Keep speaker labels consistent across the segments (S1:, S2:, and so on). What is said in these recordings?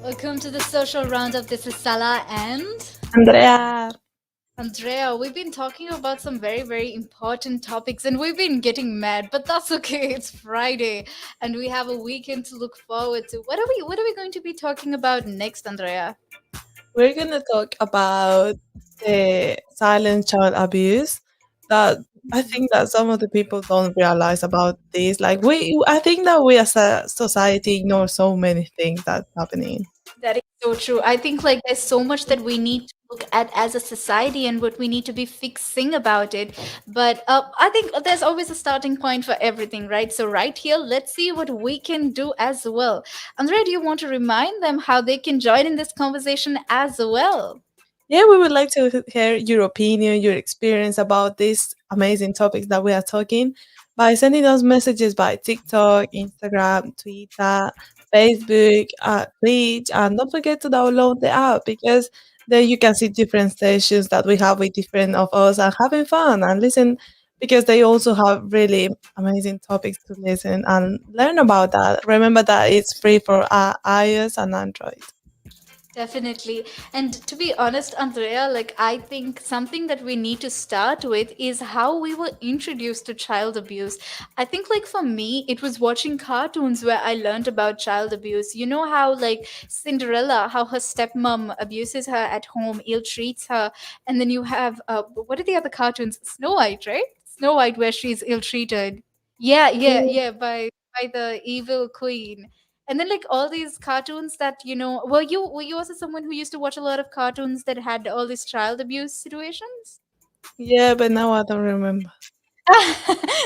S1: Welcome to the social roundup. This is Sala and
S2: Andrea.
S1: Andrea. We've been talking about some very, very important topics and we've been getting mad, but that's okay. It's Friday and we have a weekend to look forward to. What are we going to be talking about next, Andrea?
S2: We're gonna talk about the silent child abuse that I think that some of the people don't realize about this. I think that we as a society ignore so many things that's happening.
S1: That is so true. I think like there's so much that we need to look at as a society and what we need to be fixing about it. But I think there's always a starting point for everything, right? So right here, let's see what we can do as well. Andrea, do you want to remind them how they can join in this conversation as well?
S2: Yeah, we would like to hear your opinion, your experience about these amazing topics that we are talking by sending us messages by TikTok, Instagram, Twitter, Facebook, Twitch, and don't forget to download the app because there you can see different sessions that we have with different of us and having fun and listen because they also have really amazing topics to listen and learn about that. Remember that it's free for iOS and Android.
S1: Definitely. And to be honest, Andrea, like I think something that we need to start with is how we were introduced to child abuse. I think like for me, it was watching cartoons where I learned about child abuse. You know how like Cinderella, how her stepmom abuses her at home, ill treats her, and then you have what are the other cartoons? Snow White, right? Snow White where she's ill treated. Yeah, yeah, yeah, by the evil queen. And then like all these cartoons that were you also someone who used to watch a lot of cartoons that had all these child abuse situations?
S2: Yeah, but now I don't remember.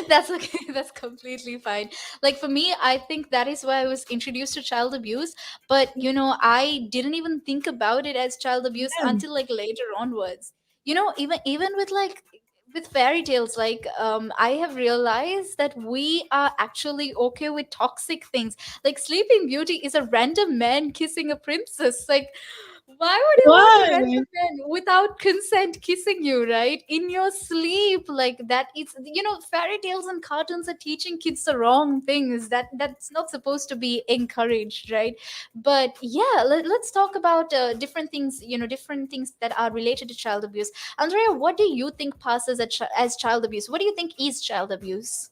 S1: That's okay. That's completely fine. Like for me, I think that is why I was introduced to child abuse. But I didn't even think about it as child abuse
S2: Yeah.
S1: until like later onwards. Even with like with fairy tales, like I have realized that we are actually okay with toxic things. Like Sleeping Beauty is a random man kissing a princess. Like why would you want a
S2: Why?
S1: random man without consent kissing you, right? In your sleep, like that. Fairy tales and cartoons are teaching kids the wrong things. That's not supposed to be encouraged, right? But yeah, let's talk about different things. Different things that are related to child abuse. Andrea, what do you think passes as child abuse? What do you think is child abuse?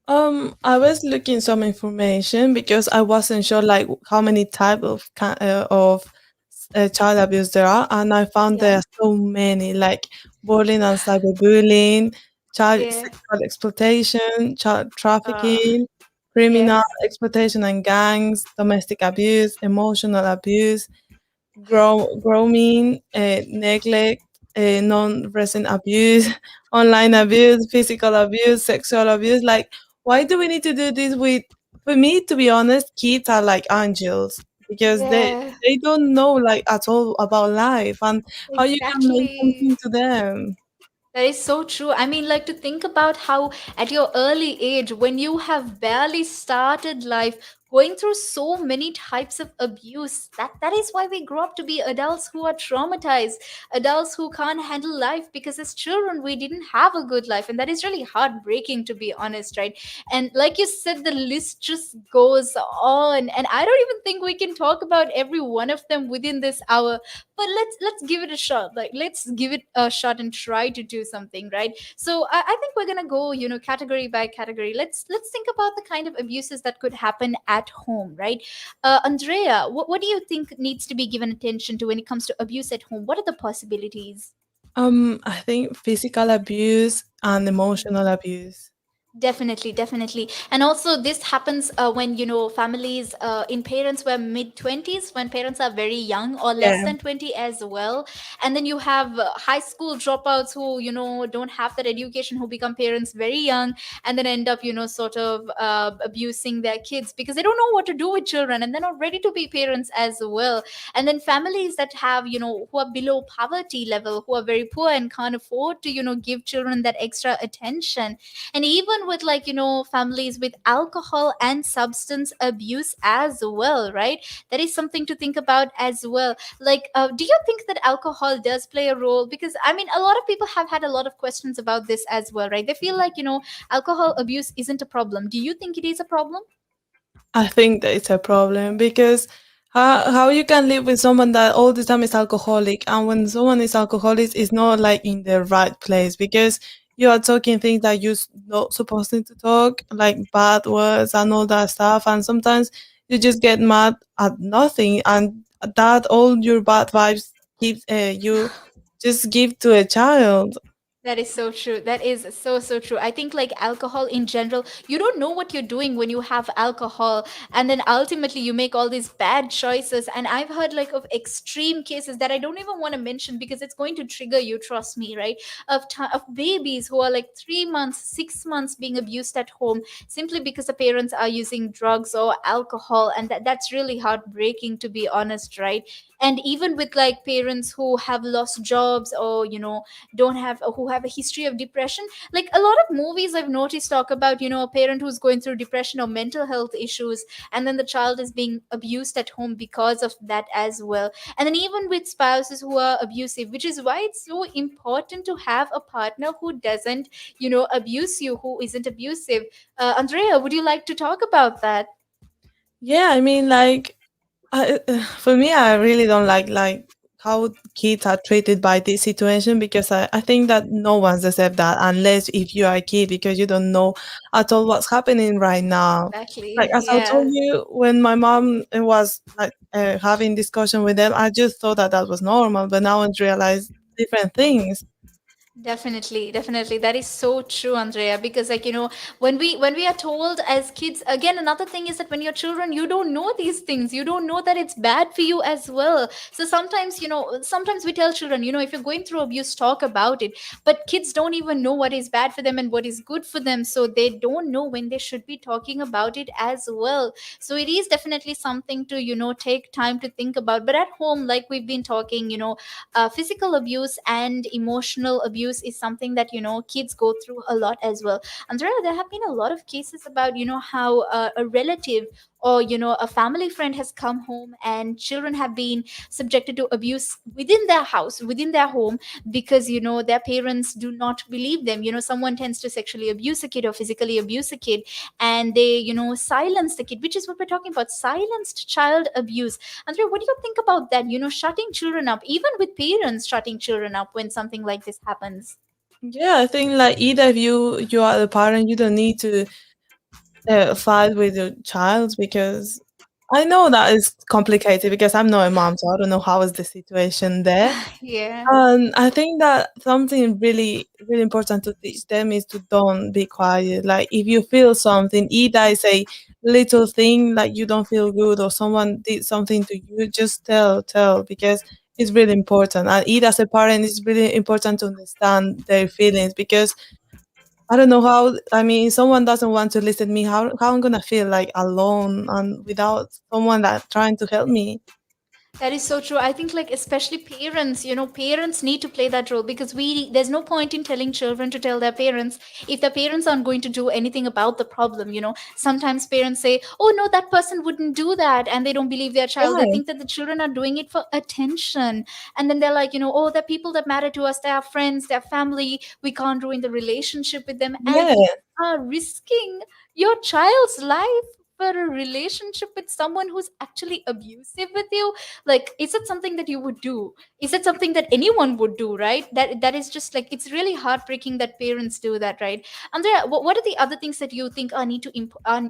S2: I was looking some information because I wasn't sure like how many type of child abuse there are, and I found
S1: Yeah.
S2: there are so many like bullying and cyberbullying, child
S1: Yeah.
S2: sexual exploitation, child
S1: Uh,
S2: trafficking,
S1: yeah.
S2: criminal exploitation and gangs, domestic abuse, emotional abuse, grooming, neglect, non-resident abuse, online abuse, physical abuse, sexual abuse. Like, why do we need to do this with? For me, to be honest, kids are like angels because they
S1: Yeah.
S2: they don't know like at all about life and how you can make
S1: Exactly.
S2: something to them.
S1: That is so true. I mean, like to think about how at your early age, when you have barely started life, going through so many types of abuse, that is why we grow up to be adults who are traumatized, adults who can't handle life because as children we didn't have a good life, and that is really heartbreaking to be honest, right? And like you said, the list just goes on, and I don't even think we can talk about every one of them within this hour, but let's give it a shot. Like let's give it a shot and try to do something, right? So I think we're gonna go category by category. Let's think about the kind of abuses that could happen at home, right? Andrea, what do you think needs to be given attention to when it comes to abuse at home? What are the possibilities?
S2: I think physical abuse and emotional abuse.
S1: Definitely, definitely. And also, this happens when, families in parents were mid 20s, when parents are very young or less
S2: Yeah.
S1: than 20 as well. And then you have high school dropouts who, don't have that education, who become parents very young and then end up, sort of abusing their kids because they don't know what to do with children and they're not ready to be parents as well. And then families that have, who are below poverty level, who are very poor and can't afford to, give children that extra attention, and even with like families with alcohol and substance abuse as well, right? That is something to think about as well. Like do you think that alcohol does play a role? Because I mean, a lot of people have had a lot of questions about this as well, right? They feel like alcohol abuse isn't a problem. Do you think it is a problem?
S2: I think that it's a problem because How you can live with someone that all the time is alcoholic, and when someone is alcoholic, it's not like in the right place because you are talking things that you're not supposed to talk, like bad words and all that stuff, and sometimes you just get mad at nothing, and that all your bad vibes give you just give to a child.
S1: That is so true. That is so true. I think like alcohol in general, you don't know what you're doing when you have alcohol, and then ultimately you make all these bad choices. And I've heard like of extreme cases that I don't even want to mention because it's going to trigger you. Trust me, right? Of babies who are like 3 months, 6 months being abused at home simply because the parents are using drugs or alcohol, and that's really heartbreaking to be honest, right? And even with like parents who have lost jobs or don't have who have a history of depression, like a lot of movies I've noticed talk about a parent who's going through depression or mental health issues, and then the child is being abused at home because of that as well. And then even with spouses who are abusive, which is why it's so important to have a partner who doesn't abuse you, who isn't abusive. Andrea, would you like to talk about that?
S2: Yeah, I mean, like for me, I really don't like how kids are treated by this situation because I think that no one's deserve that unless if you are a kid because you don't know at all what's happening right now. Like
S1: Exactly,
S2: as I told
S1: yeah.
S2: you, when my mom was like having discussion with them, I just thought that that was normal, but now I realize different things.
S1: Definitely, definitely. That is so true, Andrea. Because like, when we are told as kids, again, another thing is that when you're children, you don't know these things. You don't know that it's bad for you as well. So sometimes, sometimes we tell children, if you're going through abuse, talk about it. But kids don't even know what is bad for them and what is good for them. So they don't know when they should be talking about it as well. So it is definitely something to, take time to think about. But at home, like we've been talking, physical abuse and emotional abuse is something that kids go through a lot as well. Andrea, there have been a lot of cases about how a relative or a family friend has come home and children have been subjected to abuse within their house, within their home, because their parents do not believe them. Someone tends to sexually abuse a kid or physically abuse a kid, and they silence the kid, which is what we're talking about, silenced child abuse. Andrea, what do you think about that? Shutting children up, even with parents shutting children up when something like this happens.
S2: Yeah, I think like either of you are the parent, you don't need to fight with your child because I know that is complicated because I'm not a mom, so I don't know how is the situation there.
S1: Yeah.
S2: I think that something really, really important to teach them is to don't be quiet. Like if you feel something, either it's a little thing like you don't feel good or someone did something to you, just tell because it's really important. And either as a parent, it's really important to understand their feelings because I don't know how. I mean, if someone doesn't want to listen to me. How I'm gonna feel like alone and without someone that trying to help me?
S1: That is so true. I think like especially parents, parents need to play that role, because there's no point in telling children to tell their parents if the parents aren't going to do anything about the problem. Sometimes parents say, "Oh no, that person wouldn't do that," and they don't believe their child. They
S2: Yeah,
S1: think that the children are doing it for attention, and then they're like, "Oh, the people that matter to us, they are friends, they're family. We can't ruin the relationship with them," and
S2: yeah.
S1: you are risking your child's life for a relationship with someone who's actually abusive with you. Like, is it something that you would do? Is it something that anyone would do, right? That is just like, it's really heartbreaking that parents do that, right? And there, what are the other things that you think are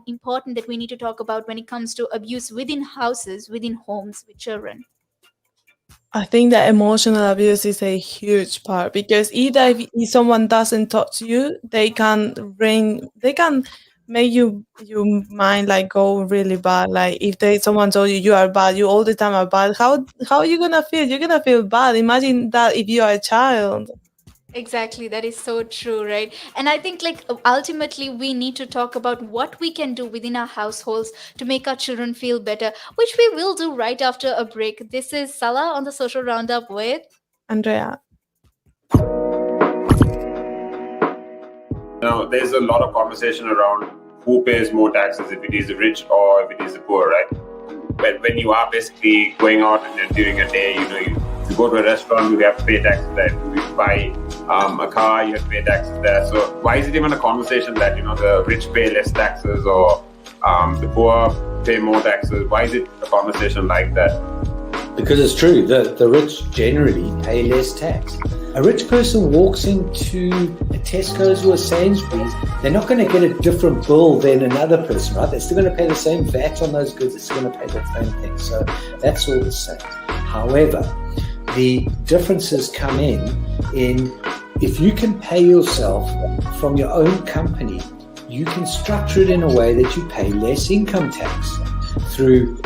S1: important that we need to talk about when it comes to abuse within houses, within homes with children?
S2: I think that emotional abuse is a huge part because either if someone doesn't talk to you, they can make your mind like go really bad. Like if they someone told you you are bad, you all the time are bad. How are you gonna feel? You're gonna feel bad. Imagine that if you are a child.
S1: Exactly, that is so true, right? And I think, like, ultimately, we need to talk about what we can do within our households to make our children feel better, which we will do right after a break. This is Salah on the Social Roundup with.
S2: Andrea.
S3: Now, there's a lot of conversation around who pays more taxes, if it is the rich or if it is the poor, right? When you are basically going out and during a day, if you go to a restaurant, you have to pay taxes there. If you buy a car, you have to pay taxes there. So why is it even a conversation that, the rich pay less taxes or the poor pay more taxes? Why is it a conversation like that?
S4: Because it's true. The rich generally pay less tax. A rich person walks into a Tesco's or a Sainsbury's, they're not going to get a different bill than another person, right? They're still going to pay the same VAT on those goods. They're still going to pay the same thing. So that's all the same. However, the differences come in if you can pay yourself from your own company, you can structure it in a way that you pay less income tax through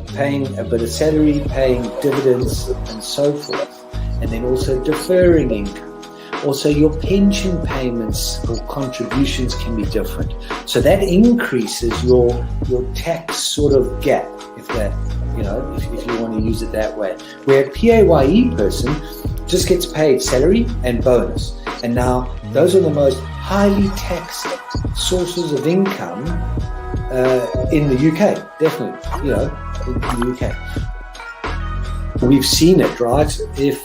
S4: paying a bit of salary, paying dividends and so forth, and then also deferring income. Also, your pension payments or contributions can be different. So that increases your tax sort of gap, if you want to use it that way. Where a PAYE person just gets paid salary and bonus. And now those are the most highly taxed sources of income in the UK, definitely, in the UK. We've seen it, right? If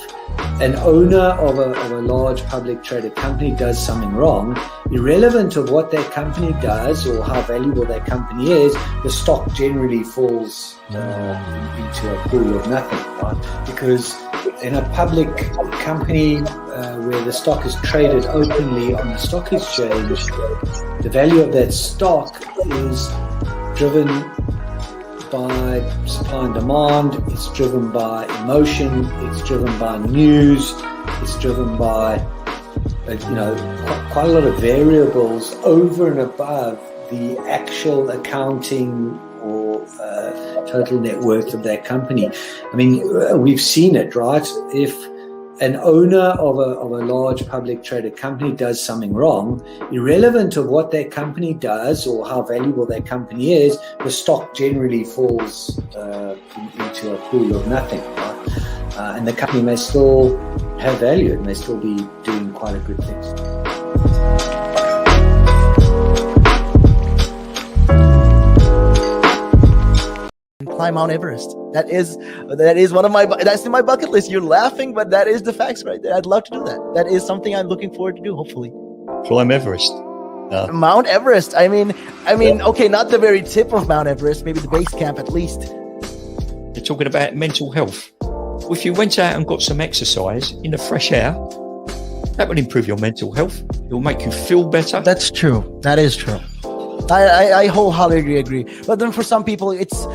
S4: an owner of a large public traded company does something wrong, irrelevant of what that company does or how valuable that company is, the stock generally falls into a pool of nothing, right? Because in a public company where the stock is traded openly on the stock exchange, the value of that stock is driven by supply and demand, it's driven by emotion, it's driven by news, it's driven by quite a lot of variables over and above the actual accounting or total net worth of that company. I mean, we've seen it, right? If an owner of a large public traded company does something wrong, irrelevant of what that company does or how valuable that company is, the stock generally falls into a pool of nothing, right? And the company may still have value, it may still be doing quite a good things.
S5: Climb Mount Everest. That is one of that's in my bucket list. You're laughing, but that is the facts right there. I'd love to do that. That is something I'm looking forward to do, hopefully.
S6: Climb Everest.
S5: Mount Everest. I mean, okay, not the very tip of Mount Everest, maybe the base camp at least.
S6: You're talking about mental health. Well, if you went out and got some exercise in the fresh air, that will improve your mental health. It will make you feel better.
S5: That's true. That is true. I wholeheartedly agree. But then for some people, it's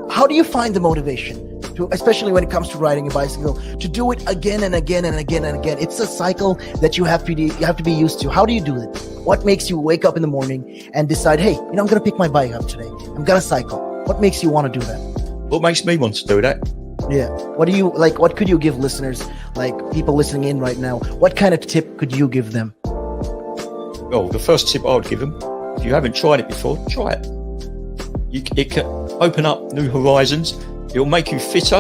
S5: how do you find the motivation to, especially when it comes to riding a bicycle, to do it again and again and again and again? It's a cycle that you have to be used to. How do you do it? What makes you wake up in the morning and decide, hey, I'm going to pick my bike up today. I'm going to cycle. What makes you want to do that?
S6: What makes me want to do that?
S5: Yeah. What do you like? What could you give listeners, like people listening in right now? What kind of tip could you give them?
S6: Well, the first tip I would give them, if you haven't tried it before, try it. It can open up new horizons. It will make you fitter.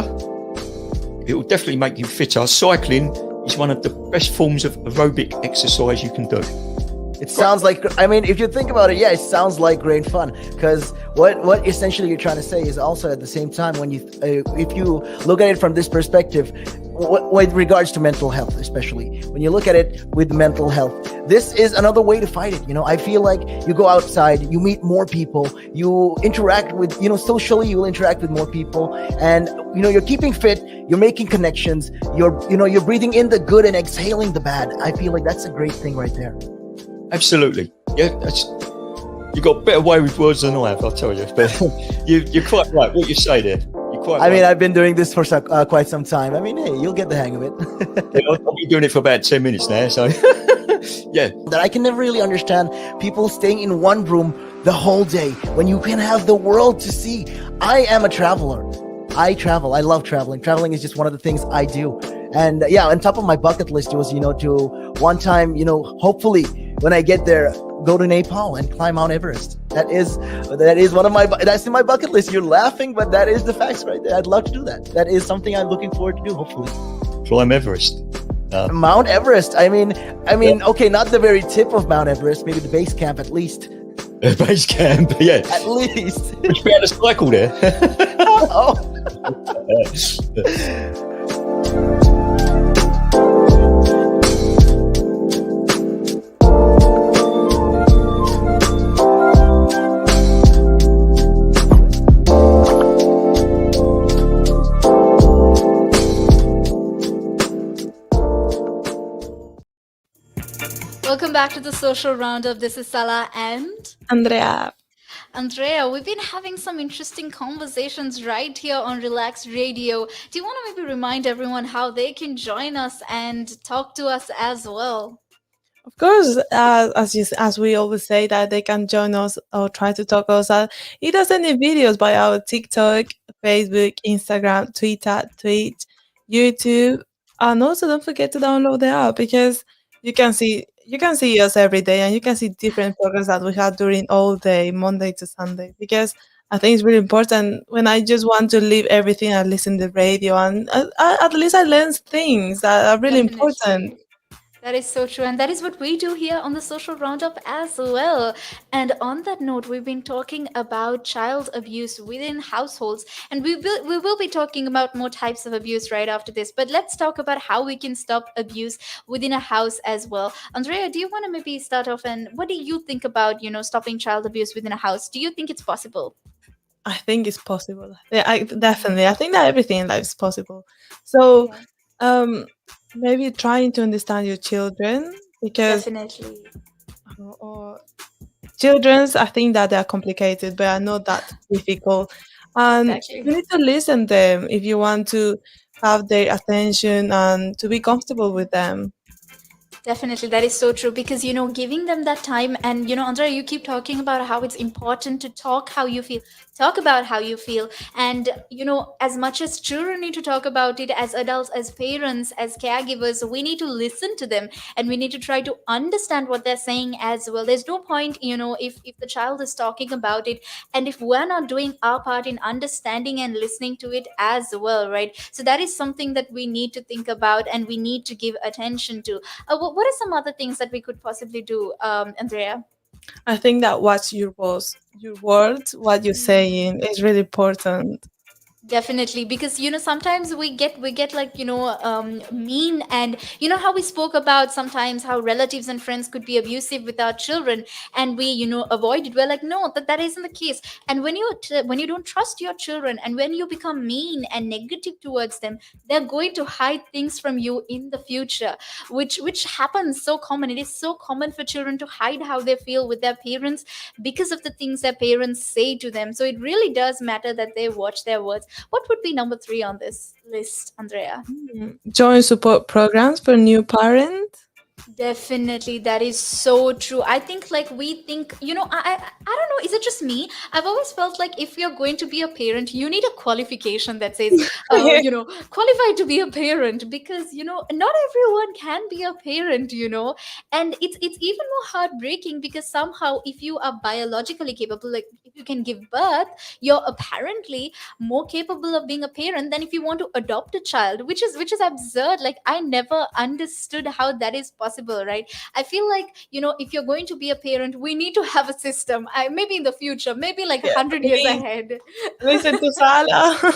S6: It will definitely make you fitter. Cycling is one of the best forms of aerobic exercise you can do.
S5: It sounds like, if you think about it, yeah, it sounds like great fun. Because what essentially you're trying to say is also at the same time, when if you look at it from this perspective, with regards to mental health, especially when you look at it with mental health, this is another way to fight it. I feel like you go outside, you meet more people, you interact with, socially, you will interact with more people, and you're keeping fit, you're making connections, you're breathing in the good and exhaling the bad. I feel like that's a great thing right there.
S6: Absolutely. Yeah, you got a better way with words than I have, I'll tell you. But you're quite right. What you say there. You're quite right.
S5: I've been doing this for quite some time. Hey, you'll get the hang of it.
S6: I've been doing it for about 10 minutes now, so yeah.
S5: That I can never really understand people staying in one room the whole day when you can have the world to see. I am a traveler. I travel. I love traveling. Traveling is just one of the things I do. And yeah, on top of my bucket list was, to one time, hopefully when I get there, go to Nepal and climb Mount Everest. That is one of that's in my bucket list. You're laughing, but that is the facts right there. I'd love to do that. That is something I'm looking forward to do, hopefully.
S6: Climb Everest.
S5: Mount Everest. Okay, not the very tip of Mount Everest, maybe the base camp at least.
S6: Base camp, yeah.
S5: At least.
S6: Would you be able to cycle there?
S5: Oh.
S1: back to the social roundup. This is Sala and
S2: Andrea.
S1: Andrea. We've been having some interesting conversations right here on Relax Radio. Do you want to maybe remind everyone how they can join us and talk to us as well?
S2: Of course, as we always say that they can join us or try to talk us out. Either sending videos by our TikTok, Facebook, Instagram, Twitter, Twitch, YouTube, and also don't forget to download the app because you can see us every day and you can see different programs that we have during all day, Monday to Sunday. Because I think it's really important when I just want to leave everything and listen to the radio and at least I learn things that are really important.
S1: Definitely. That is so true. And that is what we do here on the Social Roundup as well. And on that note, we've been talking about child abuse within households. And we will be talking about more types of abuse right after this. But let's talk about how we can stop abuse within a house as well. Andrea, do you want to maybe start off, and what do you think about, stopping child abuse within a house? Do you think it's possible?
S2: I think it's possible. Yeah, I definitely. I think that everything in life is possible. So,
S1: Yeah,
S2: um, maybe trying to understand your children because
S1: definitely.
S2: or children's. I think that they are complicated, but are not that difficult. And
S1: Exactly.
S2: you need to listen them if you want to have their attention and to be comfortable with them.
S1: Definitely, that is so true because giving them that time, and Andrea, you keep talking about how it's important to talk about how you feel, and as much as children need to talk about it, as adults, as parents, as caregivers, we need to listen to them and we need to try to understand what they're saying as well. There's no point, if the child is talking about it, and if we're not doing our part in understanding and listening to it as well, right? So that is something that we need to think about and we need to give attention to. What are some other things that we could possibly do, Andrea?
S2: I think that what's your words, what you're saying is really important.
S1: Definitely, because sometimes we get like mean, and how we spoke about sometimes how relatives and friends could be abusive with our children, and we avoid it. We're like, no, that isn't the case. And when you don't trust your children, and when you become mean and negative towards them, they're going to hide things from you in the future, which happens so common. It is so common for children to hide how they feel with their parents because of the things their parents say to them. So it really does matter that they watch their words. What would be number three on this list, Andrea?
S2: Join support programs for new parents.
S1: Definitely, that is so true. I think like we think, I don't know, is it just me? I've always felt like if you're going to be a parent, you need a qualification that says, qualified to be a parent, because not everyone can be a parent, and it's even more heartbreaking because somehow if you are biologically capable, like if you can give birth, you're apparently more capable of being a parent than if you want to adopt a child, which is absurd. Like I never understood how that is possible, right? I feel like if you're going to be a parent, we need to have a system. Maybe in the future, maybe like
S2: Yeah,
S1: 100 years
S2: please
S1: ahead.
S2: listen to Sala.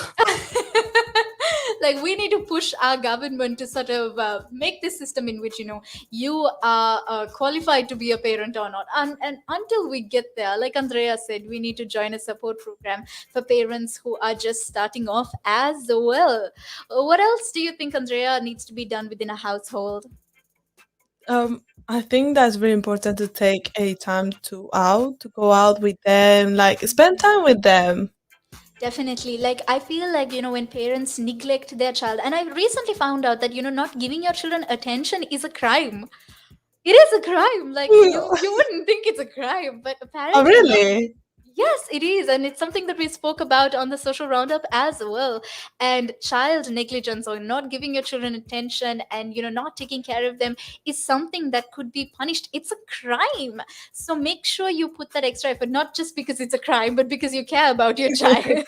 S1: Like we need to push our government to sort of make this system in which you are qualified to be a parent or not, and until we get there, like Andrea said, we need to join a support program for parents who are just starting off as well. What else do you think, Andrea, needs to be done within a household?
S2: I think that's very important to take a time to go out with them, like spend time with them.
S1: Definitely. Like, I feel like, when parents neglect their child, and I recently found out that, not giving your children attention is a crime. It is a crime. Like, you wouldn't think it's a crime, but
S2: Oh,
S1: apparently not.
S2: really?
S1: Yes, it is. And it's something that we spoke about on the social roundup as well. And child negligence, or not giving your children attention and, not taking care of them, is something that could be punished. It's a crime. So make sure you put that extra effort, not just because it's a crime, but because you care about your child.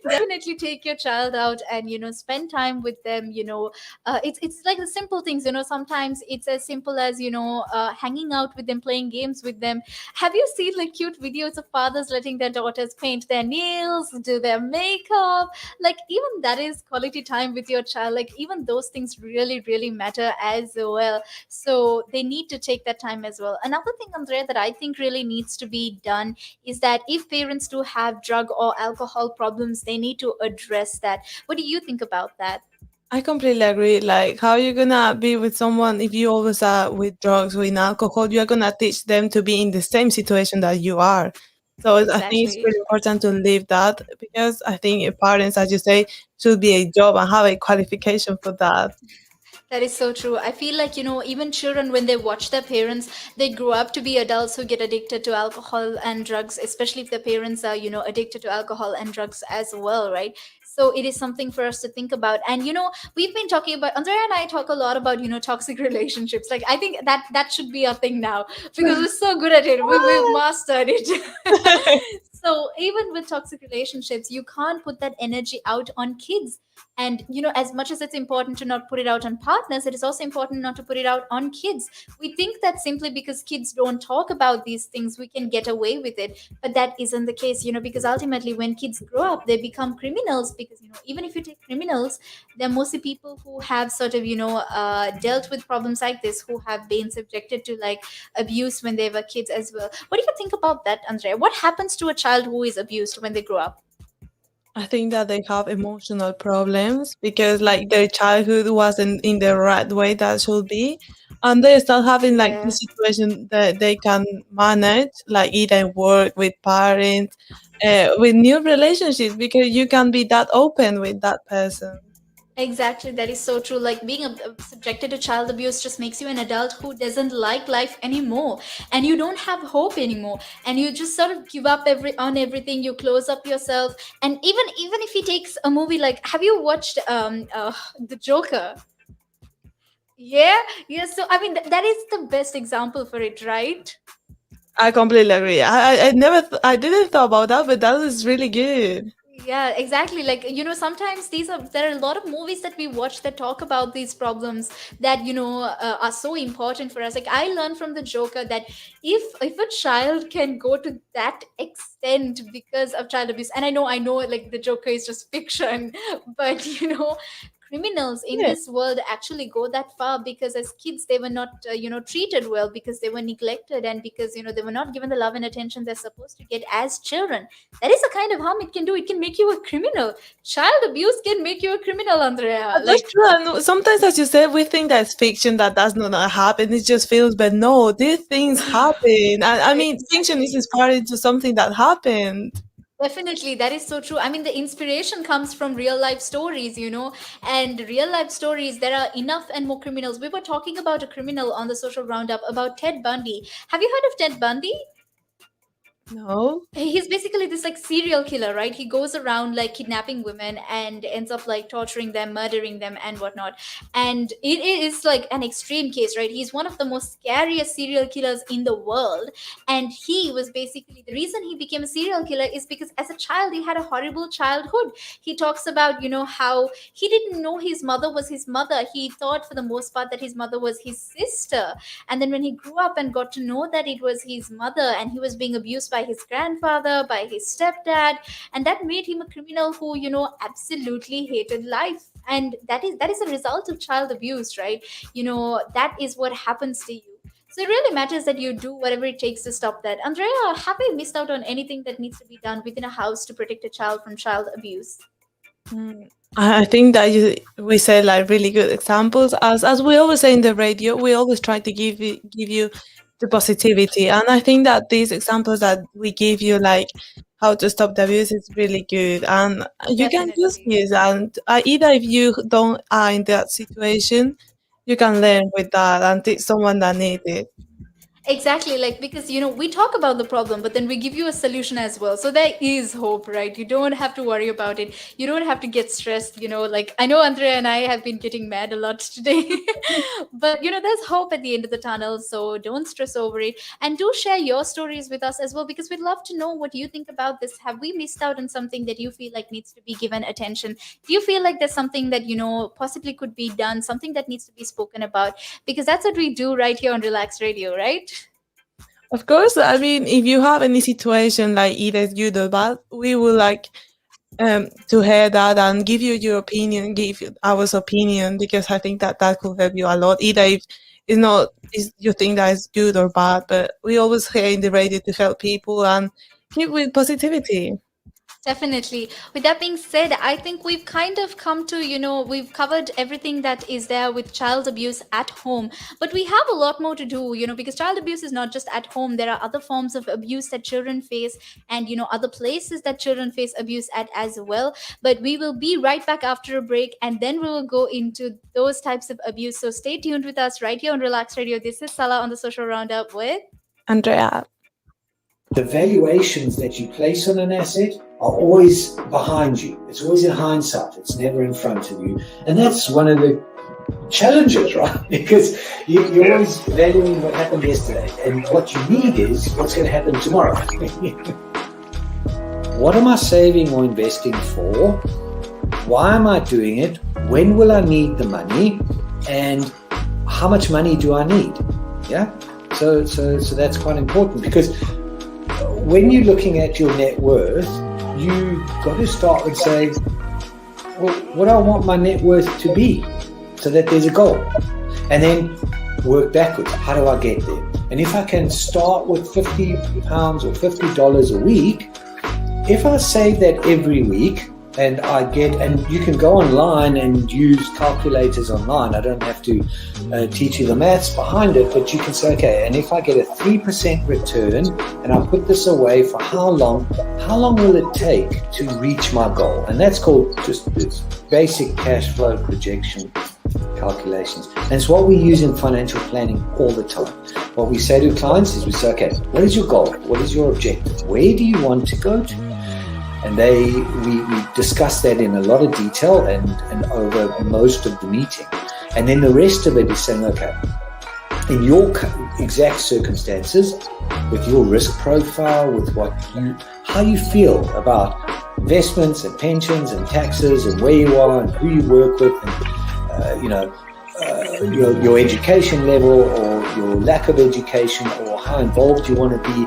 S1: Definitely take your child out and, spend time with them. It's like the simple things. Sometimes it's as simple as, hanging out with them, playing games with them. Have you seen like cute videos of fathers letting their daughters paint their nails, do their makeup? Like even that is quality time with your child. Like even those things really, really matter as well. So they need to take that time as well. Another thing, Andrea, that I think really needs to be done is that if parents do have drug or alcohol problems, they need to address that. What do you think about that?
S2: I completely agree. Like, how you gonna be with someone if you always are with drugs, with alcohol? You're gonna teach them to be in the same situation that you are. So I think it's
S1: Exactly.
S2: really important to leave that because I think parents, as you say, should be a job and have a qualification for that.
S1: That is so true. I feel like, even children, when they watch their parents, they grow up to be adults who get addicted to alcohol and drugs, especially if their parents are, addicted to alcohol and drugs as well, right? So it is something for us to think about. And, we've been talking about, Andrea and I talk a lot about, toxic relationships. Like, I think that should be a thing now because we're so good at it. We've mastered it. So even with toxic relationships, you can't put that energy out on kids. And as much as it's important to not put it out on partners, it is also important not to put it out on kids. We think that simply because kids don't talk about these things we can get away with it, but that isn't the case, because ultimately when kids grow up they become criminals. Because even if you take criminals, they're mostly people who have sort of dealt with problems like this, who have been subjected to like abuse when they were kids as well. What do you think about that, Andrea? What happens to a child who is abused when they grow up?
S2: I think that they have emotional problems because like their childhood wasn't in the right way that should be. And they start having like
S1: Yeah.
S2: this situation that they can manage, like either work with parents, with new relationships because you can be that open with that person.
S1: Exactly, that is so true. Like being subjected to child abuse just makes you an adult who doesn't like life anymore, and you don't have hope anymore, and you just sort of give up on everything. You close up yourself, and even if he takes a movie like, have you watched the Joker? Yeah, yeah. So I mean, that is the best example for it, right?
S2: I completely agree. I never, I didn't thought about that, but that is really good.
S1: Yeah, exactly. Like, sometimes there are a lot of movies that we watch that talk about these problems that, are so important for us. Like, I learned from the Joker that if a child can go to that extent because of child abuse, and I know, like, the Joker is just fiction, but, criminals in
S2: Yeah.
S1: this world actually go that far because as kids they were not treated well, because they were neglected, and because they were not given the love and attention they're supposed to get as children. That is the kind of harm it can do. It can make you a criminal. Child abuse can make you a criminal, Andrea.
S2: That's
S1: Like,
S2: true. And sometimes, as you said, we think that's fiction that does not happen. It just feels, but no, these things happen. I mean, fiction is
S1: exactly.
S2: inspired to something that happened.
S1: Definitely, that is so true. I mean, the inspiration comes from real life stories, and real life stories. There are enough and more criminals. We were talking about a criminal on the social roundup about Ted Bundy. Have you heard of Ted Bundy?
S2: No.
S1: He's basically this like serial killer, right? He goes around like kidnapping women and ends up like torturing them, murdering them, and whatnot. And it is like an extreme case, right? He's one of the most scariest serial killers in the world. And he was basically the reason he became a serial killer is because as a child he had a horrible childhood. He talks about how he didn't know his mother was his mother. He thought for the most part that his mother was his sister. And then when he grew up and got to know that it was his mother, and he was being abused by his grandfather, by his stepdad, and that made him a criminal who, absolutely hated life. And that is a result of child abuse, right? That is what happens to you. So it really matters that you do whatever it takes to stop that. Andrea, have we missed out on anything that needs to be done within a house to protect a child from child abuse?
S2: Mm, I think that we said like really good examples. As we always say in the radio, we always try to give you the positivity, and I think that these examples that we give you, like how to stop the abuse, is really good, and you can just
S1: Definitely.
S2: use. And either if you don't are in that situation, you can learn with that and teach someone that needs it.
S1: Exactly, like because we talk about the problem, but then we give you a solution as well. So there is hope, right? You don't have to worry about it. You don't have to get stressed. Like I know Andrea and I have been getting mad a lot today, but there's hope at the end of the tunnel. So don't stress over it, and do share your stories with us as well because we'd love to know what you think about this. Have we missed out on something that you feel like needs to be given attention? Do you feel like there's something that possibly could be done, something that needs to be spoken about? Because that's what we do right here on Relax Radio, right?
S2: Of course, I mean, if you have any situation like either good or bad, we will like to hear that and give you your opinion, give you our opinion, because I think that that could help you a lot. Either if it's not, is you think that is good or bad, but we always here in the radio to help people and keep with positivity.
S1: Definitely. With that being said, I think we've kind of come to, we've covered everything that is there with child abuse at home. But we have a lot more to do, because child abuse is not just at home. There are other forms of abuse that children face and, other places that children face abuse at as well. But we will be right back after a break and then we will go into those types of abuse. So stay tuned with us right here on Relax Radio. This is Sala on the Social Roundup with
S2: Andrea.
S4: The valuations that you place on an asset are always behind you. It's always in hindsight. It's never in front of you. And that's one of the challenges, right? Because you're always valuing what happened yesterday. And what you need is what's going to happen tomorrow. What am I saving or investing for? Why am I doing it? When will I need the money? And how much money do I need? Yeah. So that's quite important, because when you're looking at your net worth, you got to start with saying, well, what do I want my net worth to be, so that there's a goal, and then work backwards. How do I get there? And if I can start with £50 or $50 a week, if I save that every week, and you can go online and use calculators online. I don't have to teach you the maths behind it, but you can say, okay, and if I get a 3% return and I put this away for how long will it take to reach my goal? And that's called just it's basic cash flow projection calculations. And it's what we use in financial planning all the time. What we say to clients is we say, okay, what is your goal? What is your objective? Where do you want to go to? And we discuss that in a lot of detail and over most of the meeting. And then the rest of it is saying, okay, in your exact circumstances, with your risk profile, with how you feel about investments and pensions and taxes and where you are and who you work with, and your education level or your lack of education or how involved you want to be.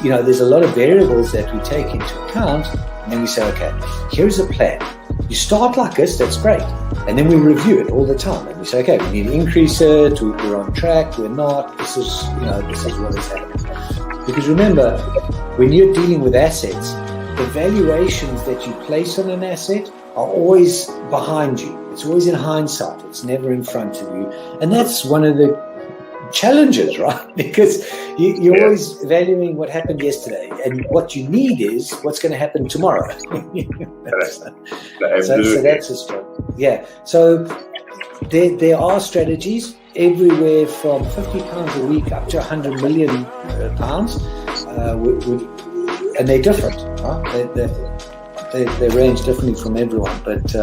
S4: There's a lot of variables that we take into account, and then we say, okay, here's a plan. You start like this, that's great. And then we review it all the time. And we say, okay, we need to increase it, we're on track, we're not, this is what is happening. Because remember, when you're dealing with assets, the valuations that you place on an asset are always behind you. It's always in hindsight. It's never in front of you. And that's one of the challenges, right? Because you're always valuing what happened yesterday, and what you need is what's going to happen tomorrow. So that's a struggle. Yeah. So there are strategies everywhere from £50 a week up to £100 million, and they're different. Right? They range differently from everyone, but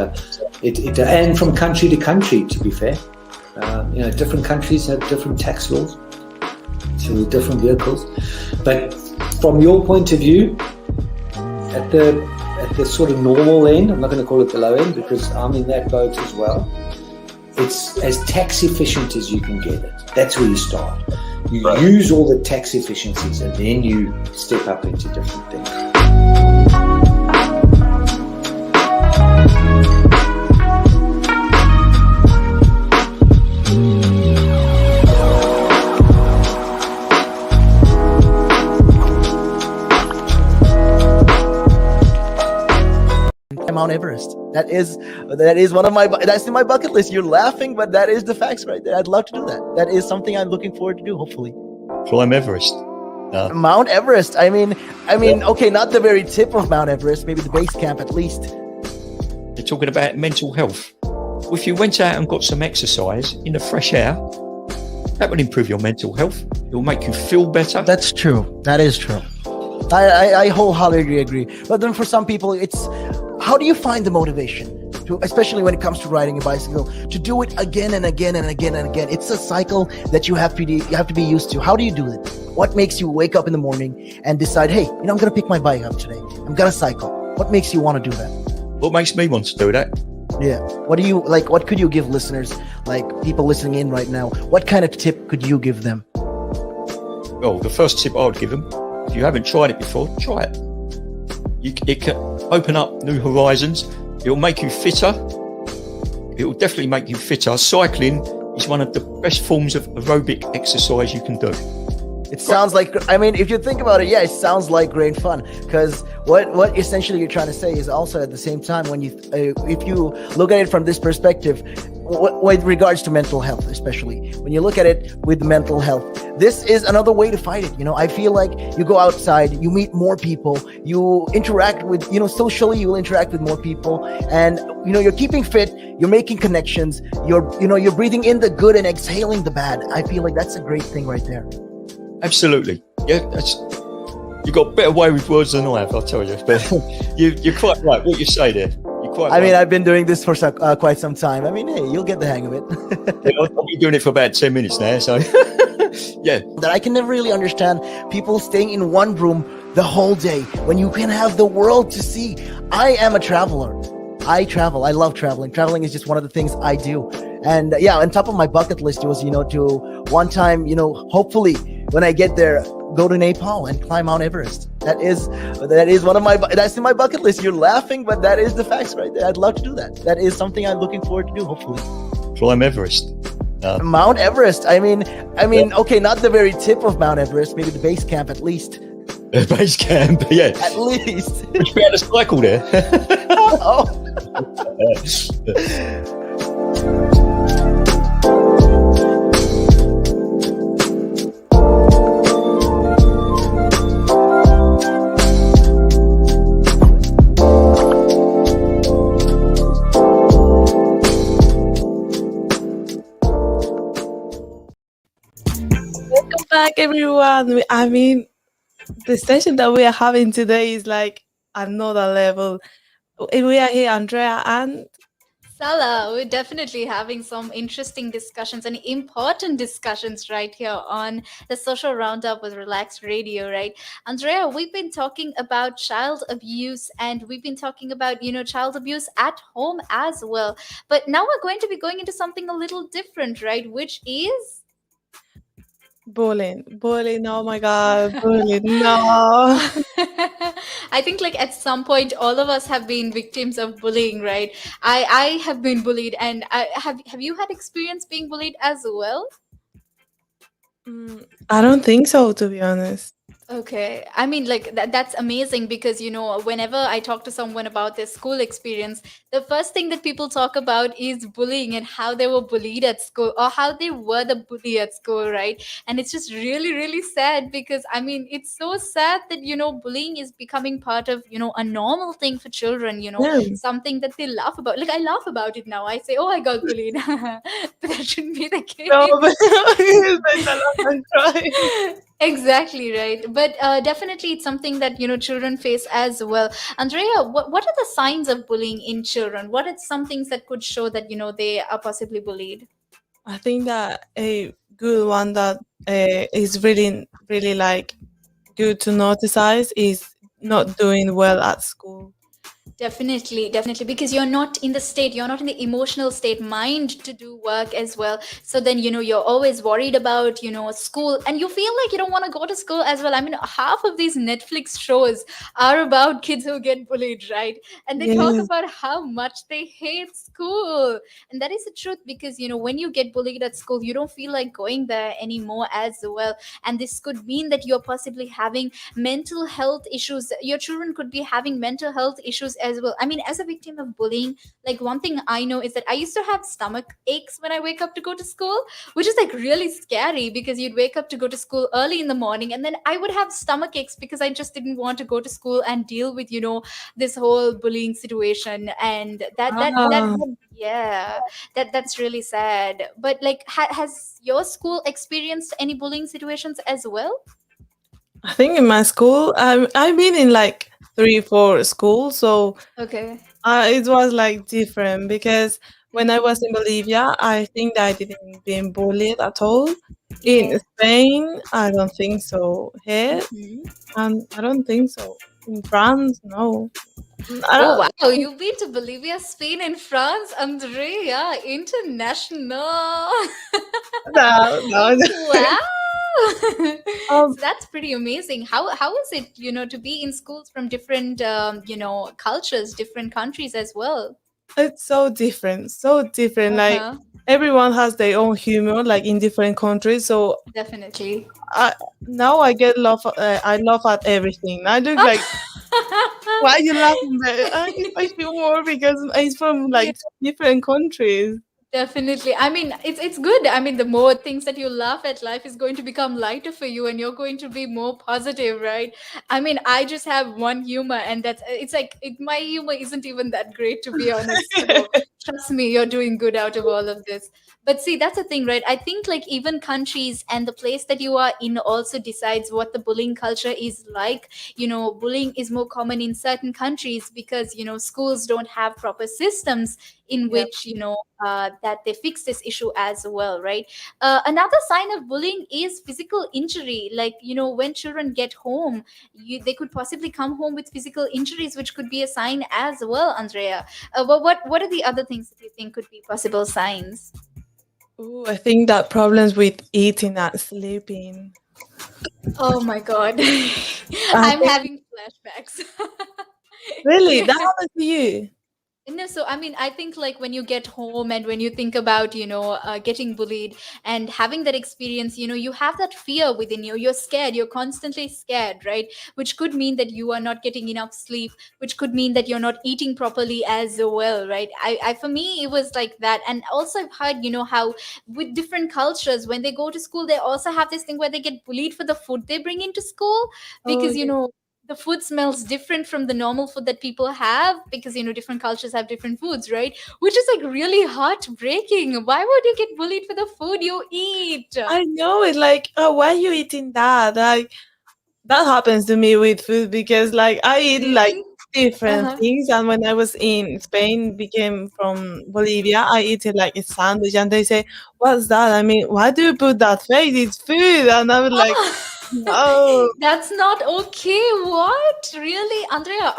S4: and from country to country, to be fair. Different countries have different tax laws, so with different vehicles. But from your point of view, at the sort of normal end, I'm not going to call it the low end because I'm in that boat as well. It's as tax efficient as you can get it. That's where you start. You use all the tax efficiencies, and then you step up into different things.
S5: Mount Everest. That is one of that's in my bucket list. You're laughing, but that is the facts right there. I'd love to do that. That is something I'm looking forward to do, hopefully.
S6: Climb Everest.
S5: Mount Everest. I mean, okay, not the very tip of Mount Everest, maybe the base camp at least.
S6: They're talking about mental health. Well, if you went out and got some exercise in the fresh air, that would improve your mental health. It will make you feel better.
S5: That's true. That is true. I wholeheartedly agree. But then for some people, it's how do you find the motivation to, especially when it comes to riding a bicycle, to do it again and again and again and again? It's a cycle that you have to be used to. How do you do it? What makes you wake up in the morning and decide, hey, I'm going to pick my bike up today. I'm going to cycle. What makes you want to do that?
S6: What makes me want to do that?
S5: Yeah. What do you like? What could you give listeners, like people listening in right now? What kind of tip could you give them?
S6: Well, the first tip I would give them, if you haven't tried it before, try it. It can open up new horizons. It will make you fitter. It will definitely make you fitter. Cycling is one of the best forms of aerobic exercise you can do.
S5: It sounds like, I mean, if you think about it, yeah, it sounds like great fun. Because what essentially you're trying to say is also at the same time, when you if you look at it from this perspective, with regards to mental health, especially when you look at it with mental health, this is another way to fight it. I feel like you go outside, you meet more people, you interact with, socially, you will interact with more people, and you're keeping fit, you're making connections, you're breathing in the good and exhaling the bad. I feel like that's a great thing right there.
S6: Absolutely. Yeah, you got a better way with words than I have, I'll tell you. But you're quite right. What you say there. You're quite
S5: I mean,
S6: right.
S5: I've been doing this for quite some time. I mean, hey, you'll get the hang of it.
S6: I've been doing it for about 10 minutes now, so yeah.
S5: That I can never really understand people staying in one room the whole day when you can have the world to see. I am a traveler. I travel. I love traveling. Traveling is just one of the things I do. And yeah, on top of my bucket list was, to one time, hopefully when I get there, go to Nepal and climb Mount Everest. That is one of that's in my bucket list. You're laughing, but that is the facts right there. I'd love to do that. That is something I'm looking forward to do, hopefully.
S6: Climb Everest.
S5: Mount Everest. I mean, okay, not the very tip of Mount Everest, maybe the base camp at least.
S6: Base camp, yeah.
S5: At least.
S6: Would you be able to cycle there?
S5: Oh.
S2: Welcome back, everyone. I mean, the session that we are having today is like another level. We are here, Andrea, and
S1: Sala, we're definitely having some interesting discussions and important discussions right here on the social roundup with Relax Radio, right? Andrea, we've been talking about child abuse and we've been talking about, child abuse at home as well. But now we're going to be going into something a little different, right? Which is
S2: bullying. Bullying, oh my God, bullying, no.
S1: I think like at some point all of us have been victims of bullying, right? I have been bullied, and I have you had experience being bullied as well?
S2: I don't think so, to be honest.
S1: Okay. I mean, like that's amazing because, whenever I talk to someone about their school experience, the first thing that people talk about is bullying and how they were bullied at school or how they were the bully at school, right? And it's just really, really sad because, I mean, it's so sad that, bullying is becoming part of, a normal thing for children,
S2: Yeah.
S1: something that they laugh about. Like, I laugh about it now. I say, oh, I got bullied. But that shouldn't be the case.
S2: No, but there's a lot of crying.
S1: Exactly right, but definitely it's something that children face as well. Andrea, what are the signs of bullying in children? What are some things that could show that they are possibly bullied?
S2: I think that a good one that is really, really like good to notice is not doing well at school.
S1: Definitely, because you're not in the emotional state, mind to do work as well. So then, you're always worried about, school, and you feel like you don't want to go to school as well. I mean, half of these Netflix shows are about kids who get bullied, right? And they talk
S2: Yes.
S1: about how much they hate school. And that is the truth because, when you get bullied at school, you don't feel like going there anymore as well. And this could mean that you're possibly having mental health issues. Your children could be having mental health issues as well. I mean, as a victim of bullying, like one thing I know is that I used to have stomach aches when I wake up to go to school, which is like really scary because you'd wake up to go to school early in the morning and then I would have stomach aches because I just didn't want to go to school and deal with this whole bullying situation. And that
S2: Ah,
S1: yeah, that's really sad. But like, has your school experienced any bullying situations as well?
S2: I think in my school, I've been in like 3, 4 schools, so
S1: Okay.
S2: it was like different because when I was in Bolivia, I think that I didn't been bullied at all. In
S1: Okay.
S2: Spain, I don't think so. Here,
S1: Mhm.
S2: I don't think so. In France, no. I
S1: Oh
S2: don't.
S1: wow, you've been to Bolivia, Spain, and France, Andrea. International.
S2: No, no.
S1: Wow.
S2: um,
S1: So that's pretty amazing. How is it, to be in schools from different cultures, different countries as well?
S2: it's so different, so different. Like
S1: Uh-huh.
S2: everyone has their own humor, like in different countries. So
S1: Definitely.
S2: I now I get love. I laugh at everything. I look like, why are you laughing? It's my humor because it's from
S1: Yeah.
S2: like different countries.
S1: Definitely. I mean, it's good. I mean, the more things that you laugh at, life is going to become lighter for you, and you're going to be more positive, right? I mean, I just have one humor, and that's it's like my humor isn't even that great, to be honest. So trust me, you're doing good out of all of this. But see, that's the thing, right? I think like even countries and the place that you are in also decides what the bullying culture is like. Bullying is more common in certain countries because schools don't have proper systems in
S2: Yeah.
S1: which that they fix this issue as well, right? Another sign of bullying is physical injury, like when children get home, they could possibly come home with physical injuries, which could be a sign as well, Andrea. What are the other things that you think could be possible signs?
S2: Ooh, I think that problems with eating and sleeping.
S1: Oh my god.
S2: I
S1: I'm
S2: think
S1: having flashbacks.
S2: really that
S1: Yeah.
S2: happened to you.
S1: No, so I mean, I think like when you get home and when you think about, getting bullied and having that experience, you have that fear within you. You're scared. You're constantly scared, right? Which could mean that you are not getting enough sleep, which could mean that you're not eating properly as well, right? For me, it was like that. And also, I've heard, how with different cultures, when they go to school, they also have this thing where they get bullied for the food they bring into school
S2: Oh
S1: because,
S2: yeah.
S1: the food smells different from the normal food that people have because different cultures have different foods, right? Which is like really heartbreaking. Why would you get bullied for the food you eat?
S2: I know it's like, oh, why are you eating that? Like that happens to me with food because like I eat like
S1: Really?
S2: different
S1: Uh-huh.
S2: things, and when I was in Spain, became from Bolivia, I eat it like a sandwich, and they say, "What's that?" I mean, why do you put that face? It's food, and I was like,
S1: Oh,
S2: no.
S1: that's not okay. What? Really, Andrea?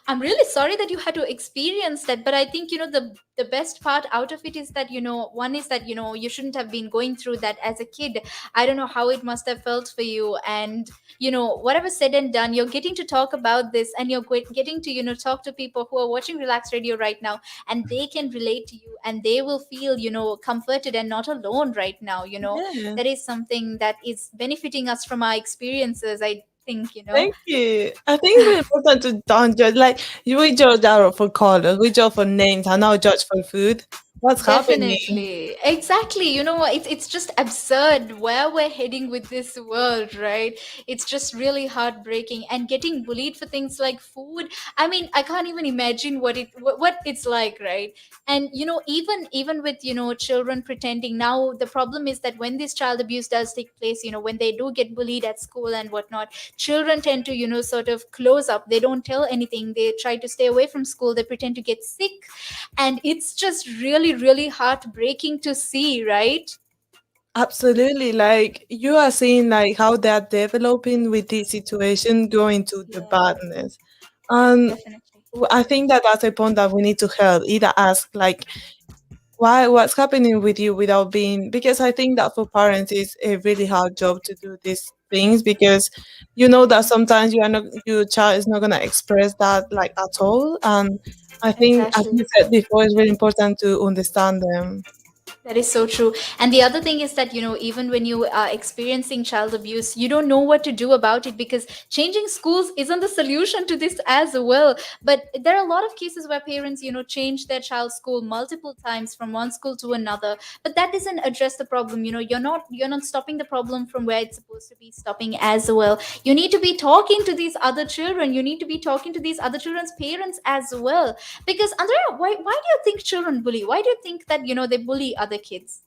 S1: I'm really sorry that you had to experience that. But I think the best part out of it is that one is that you shouldn't have been going through that as a kid. I don't know how it must have felt for you, and whatever said and done, you're getting to talk about this, and you're getting to talk to people who are watching Relax Radio right now, and they can relate to you, and they will feel comforted and not alone right now.
S2: Yeah.
S1: That is something that is benefiting us from our experiences, I think.
S2: Thank you. I think it's really important to don't judge. Like we judge out for colors, we judge for names, and now judge for food. What's happening?
S1: Definitely. Exactly. It's just absurd where we're heading with this world, right? It's just really heartbreaking. And getting bullied for things like food. I mean, I can't even imagine what it's like, right? And even with children pretending now, the problem is that when this child abuse does take place, when they do get bullied at school and whatnot, children tend to sort of close up. They don't tell anything. They try to stay away from school. They pretend to get sick, and it's just really really heartbreaking to see, right?
S2: Absolutely. Like you are seeing like how they are developing with this situation going to the
S1: Yeah,
S2: badness. And
S1: definitely.
S2: I think that that's a point that we need to help either ask like why what's happening with you without being, because I think that for parents is a really hard job to do these things because you know that sometimes you are not, your child is not gonna express that like at all. And I think as
S1: Exactly.
S2: you said before, it's really important to understand them.
S1: That is so true. And the other thing is that, even when you are experiencing child abuse, you don't know what to do about it because changing schools isn't the solution to this as well. But there are a lot of cases where parents, change their child's school multiple times from one school to another. But that doesn't address the problem. You're not stopping the problem from where it's supposed to be stopping as well. You need to be talking to these other children. You need to be talking to these other children's parents as well. Because Andrea, why do you think children bully? Why do you think that they bully other kids?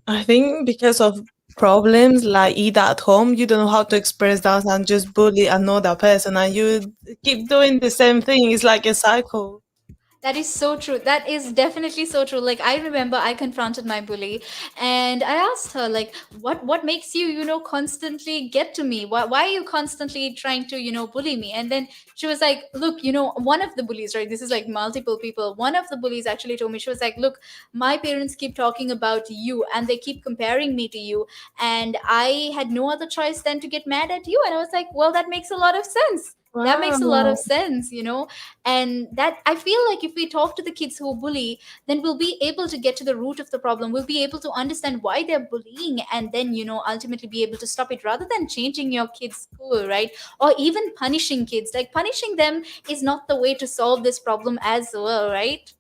S2: I think because of problems like either at home, you don't know how to express that and just bully another person and you keep doing the same thing. It's like a cycle.
S1: That is so true. That is definitely so true. Like I remember I confronted my bully and I asked her like what makes you, constantly get to me? Why are you constantly trying to, bully me? And then she was like, "Look, one of the bullies, right? This is like multiple people. One of the bullies actually told me, she was like, "Look, my parents keep talking about you and they keep comparing me to you, and I had no other choice than to get mad at you." And I was like, "Well, that makes a lot of sense." That makes a lot
S2: Wow.
S1: of sense, and that I feel like if we talk to the kids who bully, then we'll be able to get to the root of the problem. We'll be able to understand why they're bullying, and then ultimately be able to stop it, rather than changing your kids' school, right? Or even punishing kids. Like, punishing them is not the way to solve this problem as well, right?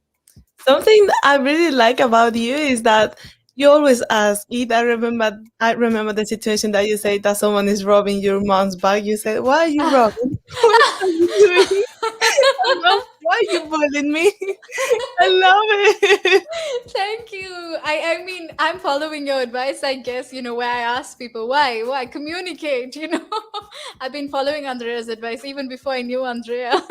S2: Something that I really like about you is that you always ask it. I remember the situation that you say that someone is robbing your mom's bag. You say, "Why are you robbing? What are you doing? Why are you bullying me?" I love it.
S1: Thank you. I mean, I'm following your advice, I guess, where I ask people why communicate, I've been following Andrea's advice even before I knew Andrea.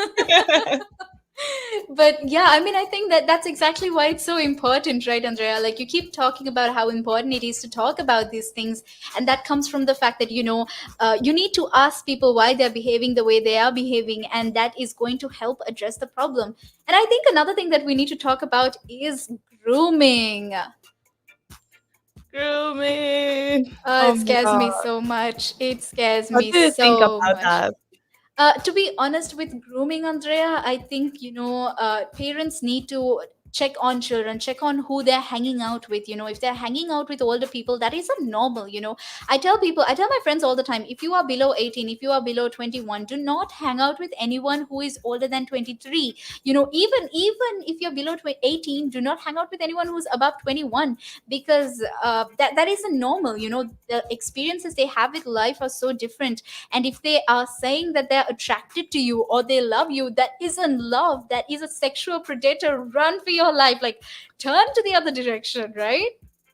S1: But yeah, I mean, I think that that's exactly why it's so important, right, Andrea? Like, you keep talking about how important it is to talk about these things, and that comes from the fact that you need to ask people why they're behaving the way they are behaving, and that is going to help address the problem. And I think another thing that we need to talk about is grooming.
S2: Grooming.
S1: It
S2: Oh my
S1: scares me
S2: god.
S1: so much. It scares
S2: What
S1: me
S2: do you think
S1: so
S2: about
S1: much.
S2: that?
S1: To be honest, with grooming, Andrea, I think parents need to check on children, check on who they're hanging out with. If they're hanging out with older people, that isn't normal. I tell my friends all the time, if you are below 18, if you are below 21, do not hang out with anyone who is older than 23. Even if you're below 18, do not hang out with anyone who's above 21, because that isn't normal. The experiences they have with life are so different, and if they are saying that they're attracted to you or they love you, that isn't love. That is a sexual predator. Run for your life. Like, turn to the other direction, right?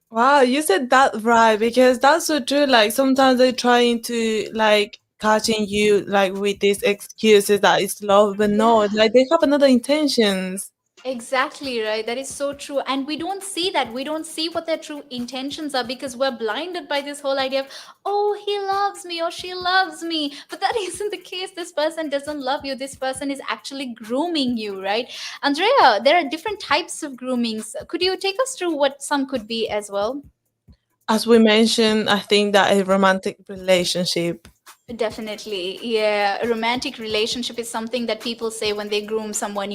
S2: Wow, you said that right, because that's so true. Like sometimes they're trying to like catching you like with these excuses that it's love, but no,
S1: Yeah.
S2: like they have another intentions.
S1: Exactly, right. That is so true. And we don't see that. We don't see what their true intentions are, because we're blinded by this whole idea of, oh, he loves me or she loves me. But that isn't the case. This person doesn't love you. This person is actually grooming you, right? Andrea, there are different types of groomings. Could you take us through what some could be as well?
S2: As we mentioned, I think that a romantic relationship.
S1: Definitely. Yeah. A romantic relationship is something that people say when they groom someone,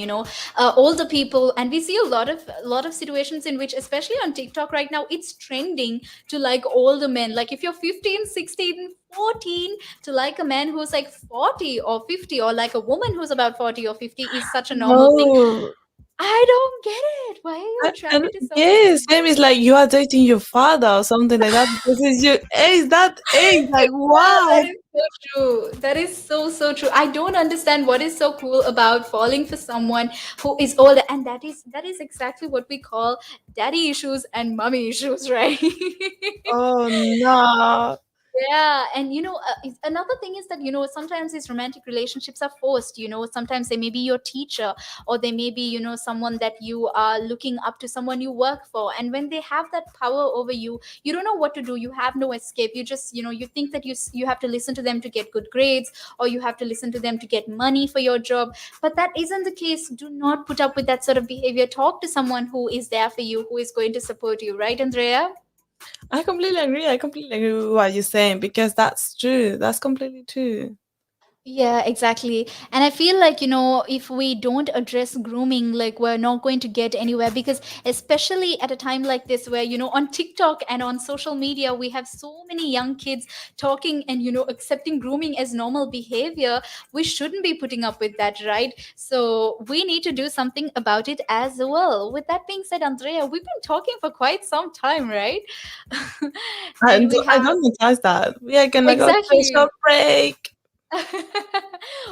S1: older people. And we see a lot of situations in which, especially on TikTok right now, it's trending to like older men. Like, if you're 15, 16, 14, to like a man who's like 40 or 50, or like a woman who's about 40 or 50, is such a normal thing.
S2: No.
S1: I don't get it. Why are you
S2: And
S1: attracted to someone?
S2: yes, same is like you are dating your father or something like that because it's your age, that age. Like,
S1: Yeah, that
S2: why?
S1: is so true. That is so, so true. I don't understand what is so cool about falling for someone who is older. And that is exactly what we call daddy issues and mommy issues, right?
S2: Oh no.
S1: Yeah, and another thing is that sometimes these romantic relationships are forced. Sometimes they may be your teacher, or they may be someone that you are looking up to, someone you work for, and when they have that power over you, you don't know what to do. You have no escape. You just you think that you have to listen to them to get good grades, or you have to listen to them to get money for your job. But that isn't the case. Do not put up with that sort of behavior. Talk to someone who is there for you, who is going to support you, right, Andrea?
S2: I completely agree. I completely agree with what you're saying because that's true. That's completely true.
S1: Yeah, exactly. And I feel like, if we don't address grooming, like, we're not going to get anywhere, because especially at a time like this, where, on TikTok and on social media, we have so many young kids talking and, accepting grooming as normal behavior. We shouldn't be putting up with that, right? So we need to do something about it as well. With that being said, Andrea, we've been talking for quite some time, right? And we
S2: I
S1: have
S2: don't notice that. We are gonna go to a
S1: exactly.
S2: short break.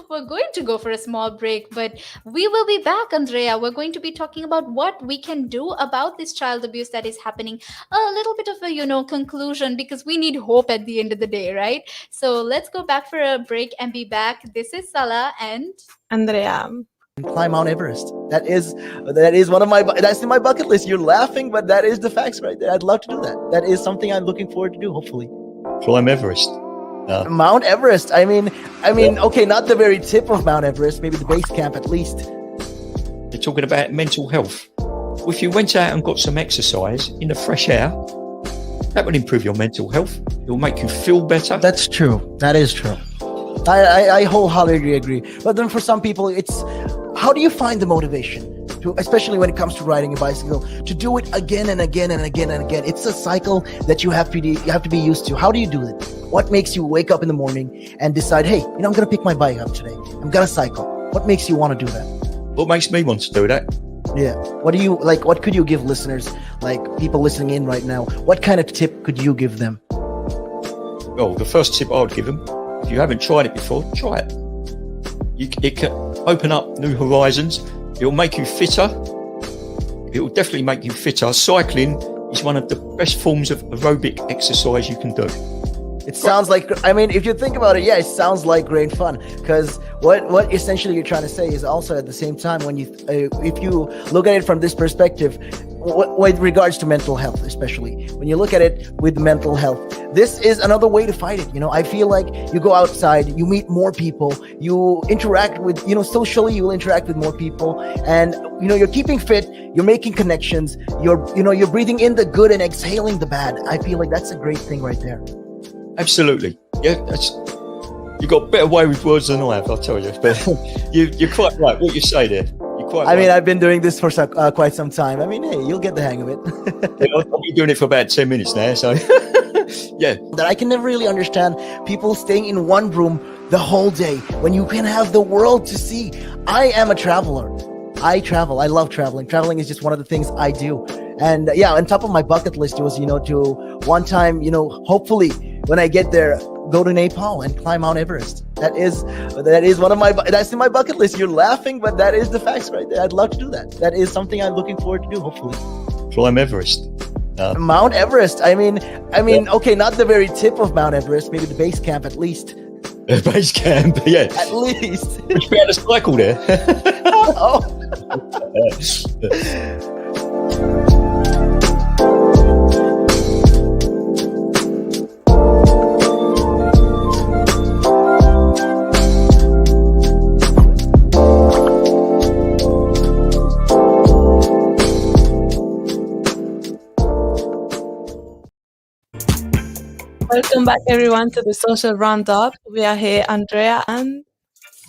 S1: We're going to go for a small break, but we will be back, Andrea. We're going to be talking about what we can do about this child abuse that is happening. A little bit of a, conclusion, because we need hope at the end of the day, right? So let's go back for a break and be back. This is Sala and
S2: Andrea.
S5: And climb Mount Everest. That is one of my that's in my bucket list. You're laughing, but that is the facts right there. I'd love to do that. That is something I'm looking forward to do. Hopefully,
S6: Climb Everest.
S5: Mount Everest. Okay, not the very tip of Mount Everest. Maybe the base camp at least.
S6: They're talking about mental health. Well, if you went out and got some exercise in the fresh air, that would improve your mental health. It will make you feel better.
S5: That's true. That is true. I wholeheartedly agree. But then for some people, it's how do you find the motivation to, especially when it comes to riding a bicycle, to do it again and again and again and again? It's a cycle that you have to be used to. How do you do it? What makes you wake up in the morning and decide, hey, I'm gonna pick my bike up today. I'm gonna cycle. What makes you want to do that?
S6: What makes me want to do that?
S5: Yeah. What do you like? What could you give listeners, like people listening in right now? What kind of tip could you give them?
S6: Well, the first tip I would give them, if you haven't tried it before, try it. It can open up new horizons. It'll make you fitter. It will definitely make you fitter. Cycling is one of the best forms of aerobic exercise you can do.
S5: It sounds like, I mean, if you think about it, yeah, it sounds like great fun. Because what essentially you're trying to say is also at the same time, when you if you look at it from this perspective, with regards to mental health, especially when you look at it with mental health, this is another way to fight it. I feel like you go outside, you meet more people, you interact with, socially, you will interact with more people, and you're keeping fit, you're making connections, you're breathing in the good and exhaling the bad. I feel like that's a great thing right there.
S6: Absolutely. Yeah, you got a better way with words than I have, I'll tell you. But you're quite right. What you say there, you're quite right.
S5: I mean, I've been doing this for quite some time. I mean, hey, you'll get the hang of it.
S6: I've been doing it for about 10 minutes now, so yeah.
S5: That I can never really understand people staying in one room the whole day when you can have the world to see. I am a traveler. I travel. I love traveling. Traveling is just one of the things I do. And yeah, on top of my bucket list was, to one time, hopefully when I get there, go to Nepal and climb Mount Everest. That is one of that's in my bucket list. You're laughing, but that is the facts right there. I'd love to do that. That is something I'm looking forward to do, hopefully.
S6: Climb Everest.
S5: Mount Everest. I mean, okay, not the very tip of Mount Everest, maybe the base camp at least.
S6: Base camp, yeah.
S5: At least.
S6: Would you be able to cycle there?
S5: Oh.
S2: Welcome back, everyone, to the social roundup. We are here, Andrea and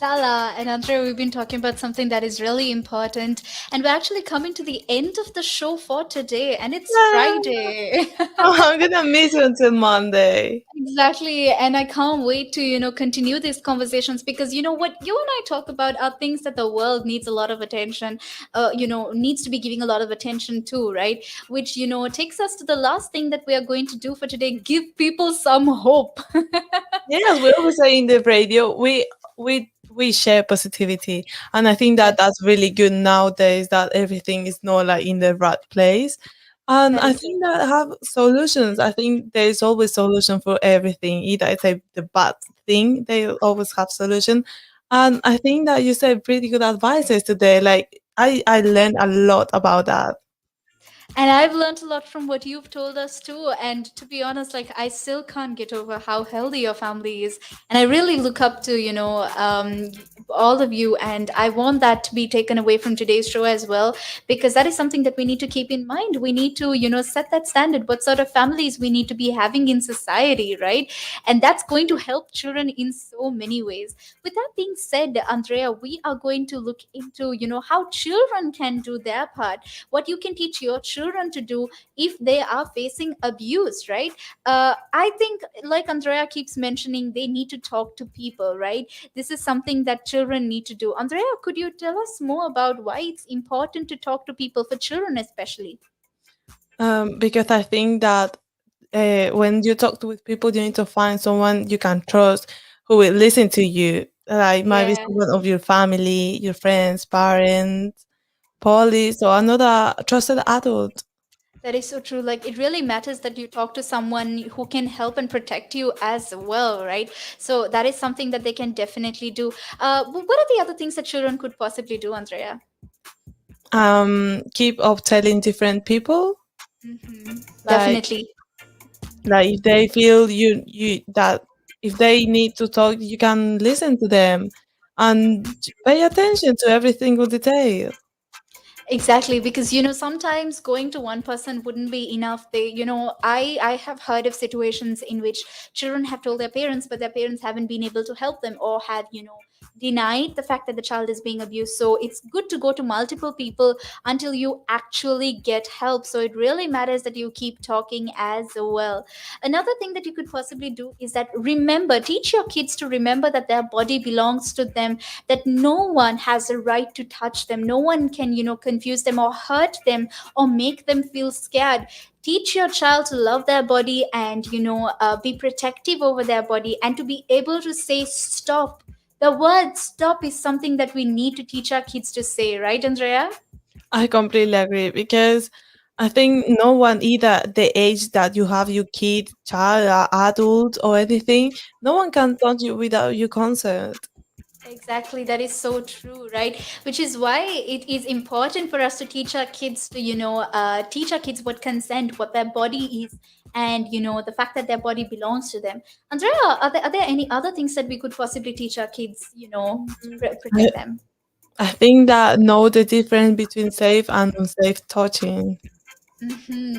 S1: Sala and Andrea, we've been talking about something that is really important, and we're actually coming to the end of the show for today, and it's Friday.
S2: I'm gonna miss you until Monday.
S1: Exactly, and I can't wait to continue these conversations, because what you and I talk about are things that the world needs a lot of attention, needs to be giving a lot of attention to, right? Which takes us to the last thing that we are going to do for today: give people some hope.
S2: Yes, we always say in the radio, we share positivity, and I think that that's really good nowadays, that everything is not like in the right place. And
S1: That
S2: I
S1: is so
S2: think that have solutions. I think there is always solution for everything. Either it's the bad thing, they always have solution. And I think that you said pretty good advices today. Like I learned a lot about that.
S1: And I've learned a lot from what you've told us too. And to be honest, like I still can't get over how healthy your family is. And I really look up to, all of you. And I want that to be taken away from today's show as well, because that is something that we need to keep in mind. We need to, set that standard, what sort of families we need to be having in society, right? And that's going to help children in so many ways. With that being said, Andrea, we are going to look into, how children can do their part, what you can teach your children to do if they are facing abuse, right? I think, like Andrea keeps mentioning, they need to talk to people, right? This is something that children need to do. Andrea, could you tell us more about why it's important to talk to people, for children especially?
S2: Because I think that when you talk with people, you need to find someone you can trust who will listen to you. Like maybe
S1: Yeah.
S2: someone of your family, your friends, parents, police, or another trusted adult.
S1: That is so true. Like, it really matters that you talk to someone who can help and protect you as well, right? So that is something that they can definitely do. What are the other things that children could possibly do, Andrea?
S2: Keep up telling different people. Like
S1: Definitely.
S2: if they feel you that if they need to talk, you can listen to them and pay attention to every single detail.
S1: Exactly, because sometimes going to one person wouldn't be enough. I have heard of situations in which children have told their parents, but their parents haven't been able to help them, or have denied the fact that the child is being abused. So it's good to go to multiple people until you actually get help. So it really matters that you keep talking as well. Another thing that you could possibly do is that teach your kids to remember that their body belongs to them, that no one has a right to touch them, no one can confuse them or hurt them or make them feel scared. Teach your child to love their body, and be protective over their body, and to be able to say stop. The word stop is something that we need to teach our kids to say, right, Andrea?
S2: I completely agree because I think no one, either the age that you have your kid, child, adult, or anything, no one can touch you without your consent.
S1: Exactly, that is so true, right? Which is why it is important for us to teach our kids to, teach our kids what consent, what their body is, and the fact that their body belongs to them. Andrea, are there any other things that we could possibly teach our kids, to
S2: I,
S1: protect them?
S2: I think that know the difference between safe and unsafe touching.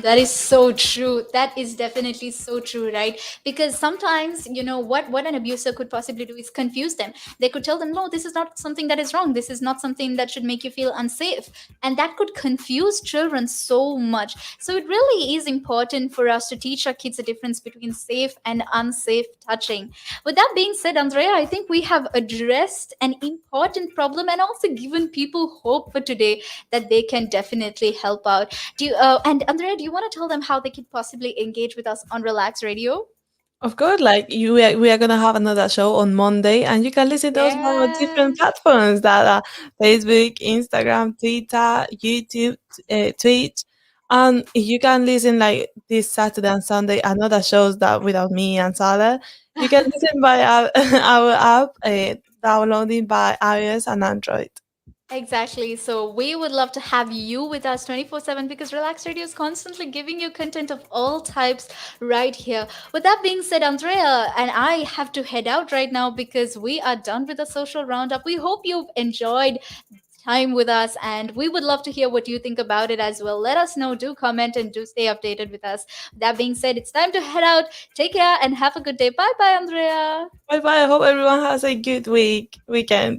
S1: That is so true. That is definitely so true, right? Because sometimes, what an abuser could possibly do is confuse them. They could tell them, no, this is not something that is wrong. This is not something that should make you feel unsafe. And that could confuse children so much. So it really is important for us to teach our kids the difference between safe and unsafe touching. With that being said, Andrea, I think we have addressed an important problem and also given people hope for today, that they can definitely help out. And Andrea, do you want to tell them how they could possibly engage with us on Relax Radio?
S2: Of course, like we are gonna have another show on Monday, and you can listen to us on
S1: Yeah.
S2: different platforms that are Facebook, Instagram, Twitter, YouTube, Twitch. And you can listen like this Saturday and Sunday, another shows that without me and Sala. You can listen by our, our app, downloading by iOS and Android.
S1: Exactly. So we would love to have you with us 24/7, because Relax Radio is constantly giving you content of all types right here. With that being said, Andrea and I have to head out right now because we are done with the social roundup. We hope you've enjoyed time with us, and we would love to hear what you think about it as well. Let us know, do comment, and do stay updated with us. That being said, it's time to head out. Take care and have a good day. Bye bye, Andrea.
S2: Bye bye. I hope everyone has a good weekend.